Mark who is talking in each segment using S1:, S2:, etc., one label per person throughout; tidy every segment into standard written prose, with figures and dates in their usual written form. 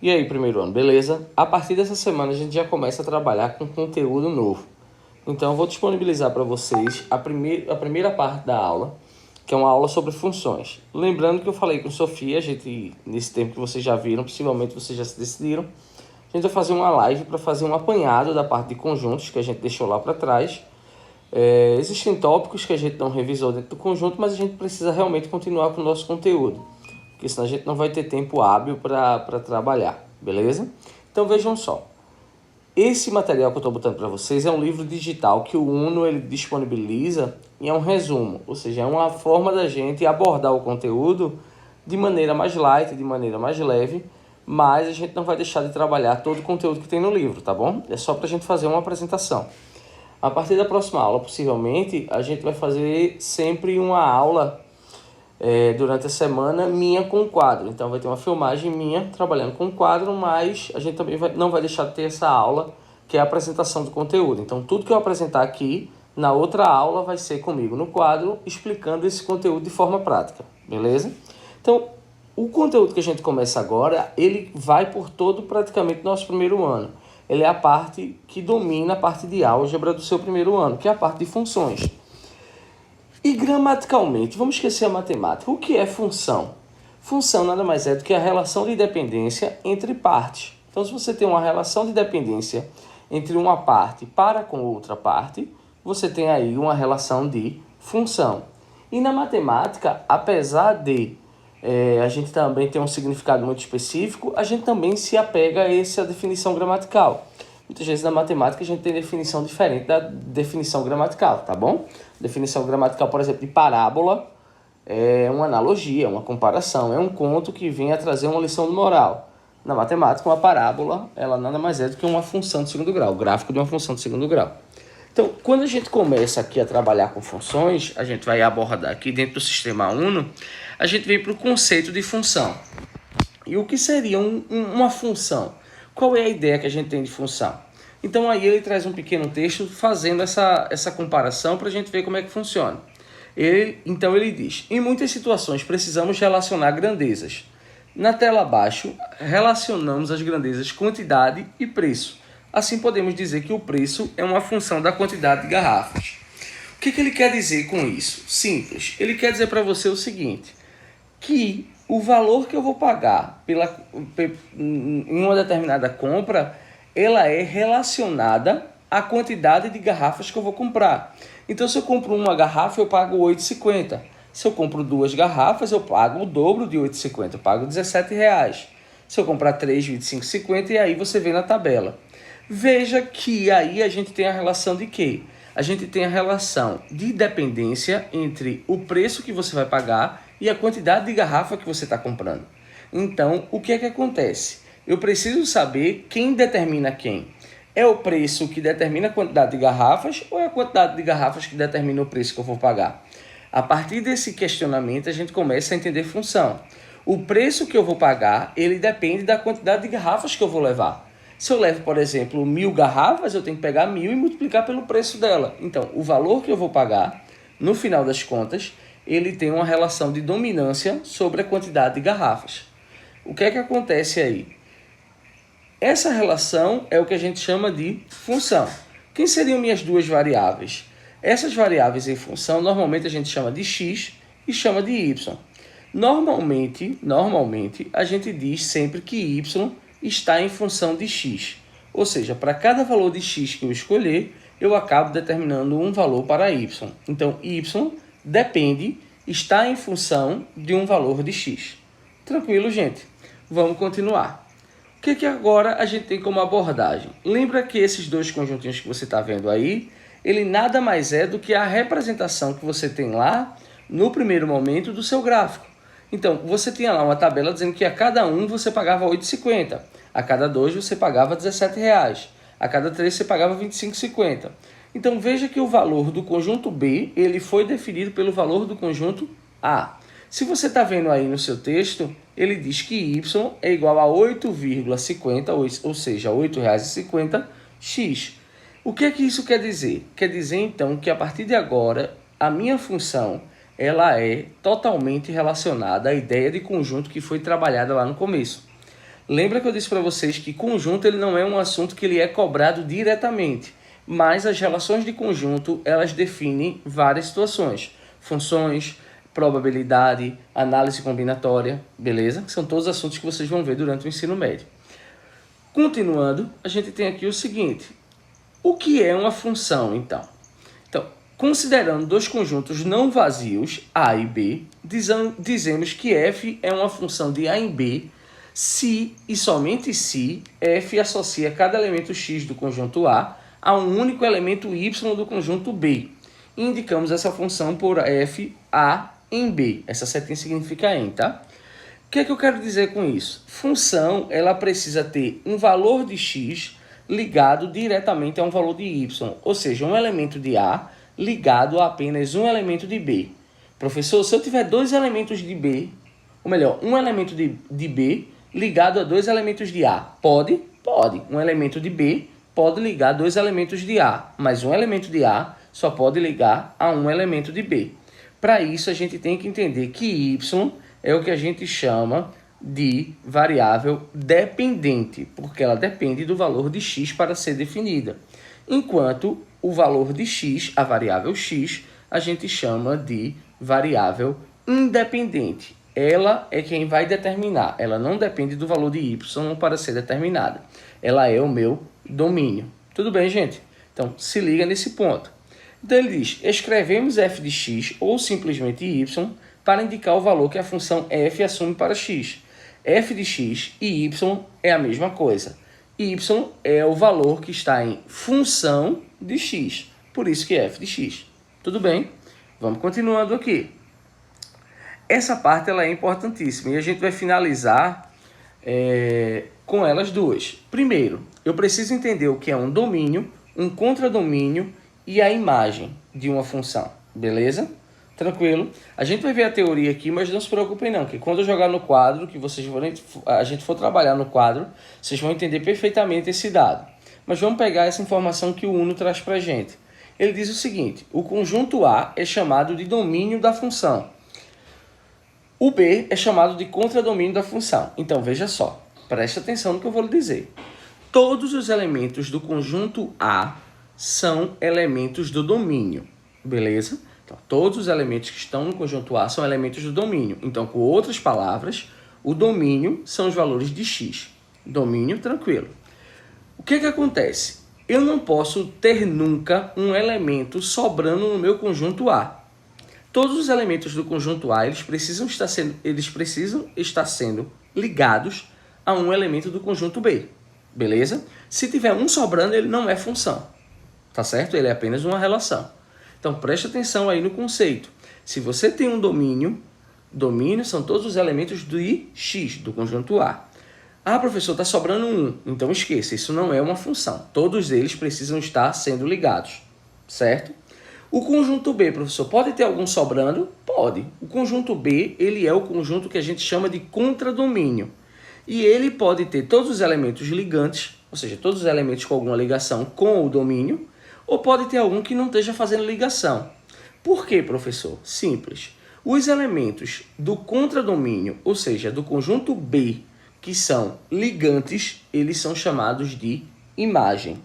S1: E aí, primeiro ano, beleza? A partir dessa semana a gente já começa a trabalhar com conteúdo novo. Então eu vou disponibilizar para vocês a primeira parte da aula, que é uma aula sobre funções. Lembrando que eu falei com Sofia, nesse tempo que vocês já viram, possivelmente vocês já se decidiram, a gente vai fazer uma live para fazer um apanhado da parte de conjuntos que a gente deixou lá para trás. Existem tópicos que a gente não revisou dentro do conjunto, mas a gente precisa realmente continuar com o nosso conteúdo, porque senão a gente não vai ter tempo hábil para trabalhar, beleza? Então vejam só, esse material que eu estou botando para vocês é um livro digital que o Uno ele disponibiliza e é um resumo, ou seja, é uma forma da gente abordar o conteúdo de maneira mais light, de maneira mais leve, mas a gente não vai deixar de trabalhar todo o conteúdo que tem no livro, tá bom? É só para a gente fazer uma apresentação. A partir da próxima aula, possivelmente, a gente vai fazer sempre uma aula durante a semana minha com quadro. Então vai ter uma filmagem minha trabalhando com quadro, mas a gente também não vai deixar de ter essa aula, que é a apresentação do conteúdo. Então tudo que eu apresentar aqui, na outra aula, vai ser comigo no quadro, explicando esse conteúdo de forma prática, beleza? Então, o conteúdo que a gente começa agora, ele vai por todo praticamente nosso primeiro ano. Ele é a parte que domina a parte de álgebra do seu primeiro ano, que é a parte de funções. E gramaticalmente, vamos esquecer a matemática. O que é função? Função nada mais é do que a relação de dependência entre partes. Então, se você tem uma relação de dependência entre uma parte para com outra parte, você tem aí uma relação de função. E na matemática, apesar de a gente também ter um significado muito específico, a gente também se apega a essa definição gramatical. Muitas vezes na matemática a gente tem definição diferente da definição gramatical, tá bom? Definição gramatical, por exemplo, de parábola é uma analogia, uma comparação, é um conto que vem a trazer uma lição de moral. Na matemática, uma parábola, ela nada mais é do que uma função de segundo grau, o gráfico de uma função de segundo grau. Então, quando a gente começa aqui a trabalhar com funções, a gente vai abordar aqui dentro do sistema Uno, a gente vem para o conceito de função. E o que seria uma função? Qual é a ideia que a gente tem de função? Então aí ele traz um pequeno texto fazendo essa comparação para a gente ver como é que funciona. Então ele diz, em muitas situações precisamos relacionar grandezas. Na tela abaixo, relacionamos as grandezas quantidade e preço. Assim podemos dizer que o preço é uma função da quantidade de garrafas. O que ele quer dizer com isso? Simples. Ele quer dizer para você o seguinte, que o valor que eu vou pagar em uma determinada compra, ela é relacionada à quantidade de garrafas que eu vou comprar. Então, se eu compro uma garrafa, eu pago R$ 8,50. Se eu compro duas garrafas, eu pago o dobro de R$ 8,50, eu pago R$ 17,00. Se eu comprar 3, R$ 25,50, e aí você vê na tabela. Veja que aí a gente tem a relação de quê? A gente tem a relação de dependência entre o preço que você vai pagar e a quantidade de garrafa que você está comprando. Então, o que é que acontece? Eu preciso saber quem determina quem. É o preço que determina a quantidade de garrafas ou é a quantidade de garrafas que determina o preço que eu vou pagar? A partir desse questionamento, a gente começa a entender função. O preço que eu vou pagar, ele depende da quantidade de garrafas que eu vou levar. Se eu levo, por exemplo, 1.000 garrafas, eu tenho que pegar 1.000 e multiplicar pelo preço dela. Então, o valor que eu vou pagar, no final das contas, ele tem uma relação de dominância sobre a quantidade de garrafas. O que é que acontece aí? Essa relação é o que a gente chama de função. Quem seriam minhas duas variáveis? Essas variáveis em função, normalmente a gente chama de x e chama de y. Normalmente, a gente diz sempre que y está em função de x. Ou seja, para cada valor de x que eu escolher, eu acabo determinando um valor para y. Então, y está em função de um valor de x. Tranquilo, gente? Vamos continuar. O que agora a gente tem como abordagem? Lembra que esses dois conjuntinhos que você está vendo aí, ele nada mais é do que a representação que você tem lá no primeiro momento do seu gráfico. Então, você tinha lá uma tabela dizendo que a cada um você pagava R$ 8,50. A cada dois você pagava R$ 17,00. A cada três você pagava R$ 25,50. Então, veja que o valor do conjunto B, ele foi definido pelo valor do conjunto A. Se você está vendo aí no seu texto, ele diz que Y é igual a 8,50, ou seja, R$ 8,50, x. O que é que isso quer dizer? Quer dizer, então, que a partir de agora, a minha função ela é totalmente relacionada à ideia de conjunto que foi trabalhada lá no começo. Lembra que eu disse para vocês que conjunto ele não é um assunto que ele é cobrado diretamente, mas as relações de conjunto elas definem várias situações, funções, probabilidade, análise combinatória, beleza? Que são todos assuntos que vocês vão ver durante o ensino médio. Continuando, a gente tem aqui o seguinte, o que é uma função então? Então, considerando dois conjuntos não vazios, A e B, dizemos que f é uma função de A em B, se e somente se f associa cada elemento x do conjunto A um único elemento y do conjunto B. E indicamos essa função por f A em B. Essa setinha significa em, tá? O que é que eu quero dizer com isso? Função, ela precisa ter um valor de x ligado diretamente a um valor de y, ou seja, um elemento de A ligado a apenas um elemento de B. Professor, se eu tiver dois elementos de B, ou melhor, um elemento de B ligado a dois elementos de A, pode? Pode. Um elemento de B pode ligar dois elementos de A, mas um elemento de A só pode ligar a um elemento de B. Para isso, a gente tem que entender que y é o que a gente chama de variável dependente, porque ela depende do valor de x para ser definida. Enquanto o valor de x, a variável x, a gente chama de variável independente. Ela é quem vai determinar, ela não depende do valor de y para ser determinada. Ela é o meu domínio. Tudo bem, gente? Então, se liga nesse ponto. Então, ele diz, escrevemos f de x ou simplesmente y para indicar o valor que a função f assume para x. F de x e y é a mesma coisa. Y é o valor que está em função de x, por isso que é f de x. Tudo bem? Vamos continuando aqui. Essa parte ela é importantíssima e a gente vai finalizar com elas duas. Primeiro, eu preciso entender o que é um domínio, um contradomínio e a imagem de uma função, beleza? Tranquilo? A gente vai ver a teoria aqui, mas não se preocupem não, que quando eu jogar no quadro, que a gente for trabalhar no quadro, vocês vão entender perfeitamente esse dado. Mas vamos pegar essa informação que o Uno traz para a gente. Ele diz o seguinte, o conjunto A é chamado de domínio da função. O B é chamado de contradomínio da função. Então, veja só, preste atenção no que eu vou lhe dizer. Todos os elementos do conjunto A são elementos do domínio, beleza? Então, todos os elementos que estão no conjunto A são elementos do domínio. Então, com outras palavras, o domínio são os valores de x. Domínio tranquilo. O que acontece? Eu não posso ter nunca um elemento sobrando no meu conjunto A. Todos os elementos do conjunto A eles precisam estar sendo ligados a um elemento do conjunto B. Beleza? Se tiver um sobrando, ele não é função. Tá certo? Ele é apenas uma relação. Então, preste atenção aí no conceito. Se você tem um domínio são todos os elementos de x, do conjunto A. Ah, professor, está sobrando um. Então, esqueça, isso não é uma função. Todos eles precisam estar sendo ligados, certo? O conjunto B, professor, pode ter algum sobrando? Pode. O conjunto B, ele é o conjunto que a gente chama de contradomínio. E ele pode ter todos os elementos ligantes, ou seja, todos os elementos com alguma ligação com o domínio, ou pode ter algum que não esteja fazendo ligação. Por quê, professor? Simples. Os elementos do contradomínio, ou seja, do conjunto B, que são ligantes, eles são chamados de imagem.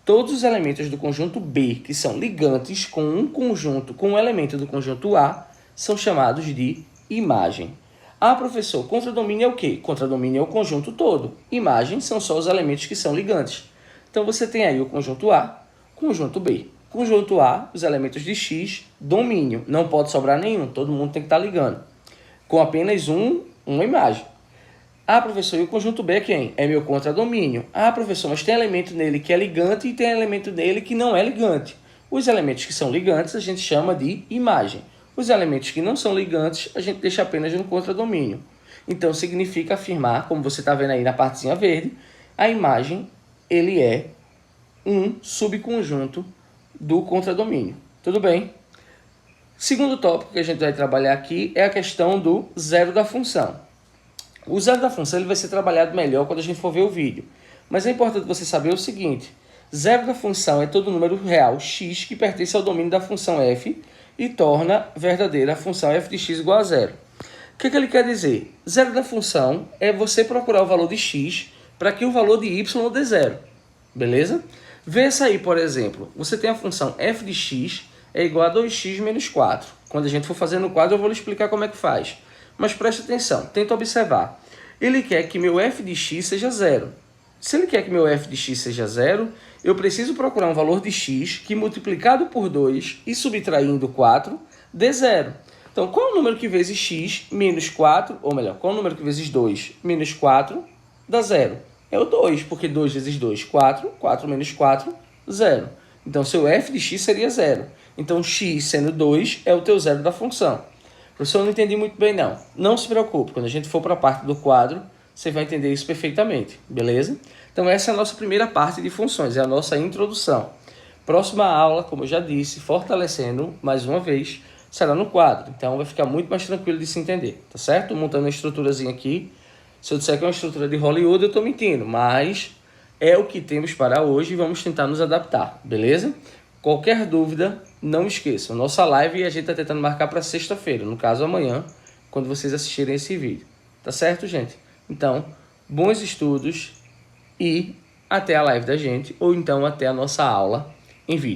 S1: Todos os elementos do conjunto B, que são ligantes com um elemento do conjunto A, são chamados de imagem. Ah, professor, contradomínio é o quê? Contradomínio é o conjunto todo. Imagem são só os elementos que são ligantes. Então, você tem aí o conjunto A, conjunto B. Conjunto A, os elementos de X, domínio. Não pode sobrar nenhum, todo mundo tem que estar ligando. Com apenas uma imagem. Ah, professor, e o conjunto B é quem? É meu contradomínio. Ah, professor, mas tem elemento nele que é ligante e tem elemento nele que não é ligante. Os elementos que são ligantes a gente chama de imagem. Os elementos que não são ligantes a gente deixa apenas no contradomínio. Então, significa afirmar, como você está vendo aí na partezinha verde, a imagem ele é um subconjunto do contradomínio. Tudo bem? Segundo tópico que a gente vai trabalhar aqui é a questão do zero da função. O zero da função ele vai ser trabalhado melhor quando a gente for ver o vídeo. Mas é importante você saber o seguinte. Zero da função é todo número real x que pertence ao domínio da função f e torna verdadeira a função f de x igual a zero. que ele quer dizer? Zero da função é você procurar o valor de x para que o valor de y dê zero. Beleza? Vê essa aí, por exemplo. Você tem a função f de x é igual a 2x menos 4. Quando a gente for fazer no quadro, eu vou lhe explicar como é que faz. Mas preste atenção, tenta observar. Ele quer que meu f de x seja zero. Se ele quer que meu f de x seja zero, eu preciso procurar um valor de x que, multiplicado por 2 e subtraindo 4, dê zero. Então, qual é o número que vezes x menos 4, ou melhor, qual é o número que vezes 2 menos 4 dá zero? É o 2, porque 2 vezes 2, 4, 4 menos 4, 0. Então, seu f de x seria zero. Então, x sendo 2 é o teu zero da função. Professor, eu não entendi muito bem, não. Não se preocupe, quando a gente for para a parte do quadro, você vai entender isso perfeitamente, beleza? Então, essa é a nossa primeira parte de funções, é a nossa introdução. Próxima aula, como eu já disse, fortalecendo mais uma vez, será no quadro. Então, vai ficar muito mais tranquilo de se entender, tá certo? Montando uma estruturazinha aqui. Se eu disser que é uma estrutura de Hollywood, eu estou mentindo, mas é o que temos para hoje e vamos tentar nos adaptar, beleza? Qualquer dúvida, não esqueçam. Nossa live a gente está tentando marcar para sexta-feira, no caso amanhã, quando vocês assistirem esse vídeo. Tá certo, gente? Então, bons estudos e até a live da gente, ou então até a nossa aula em vídeo.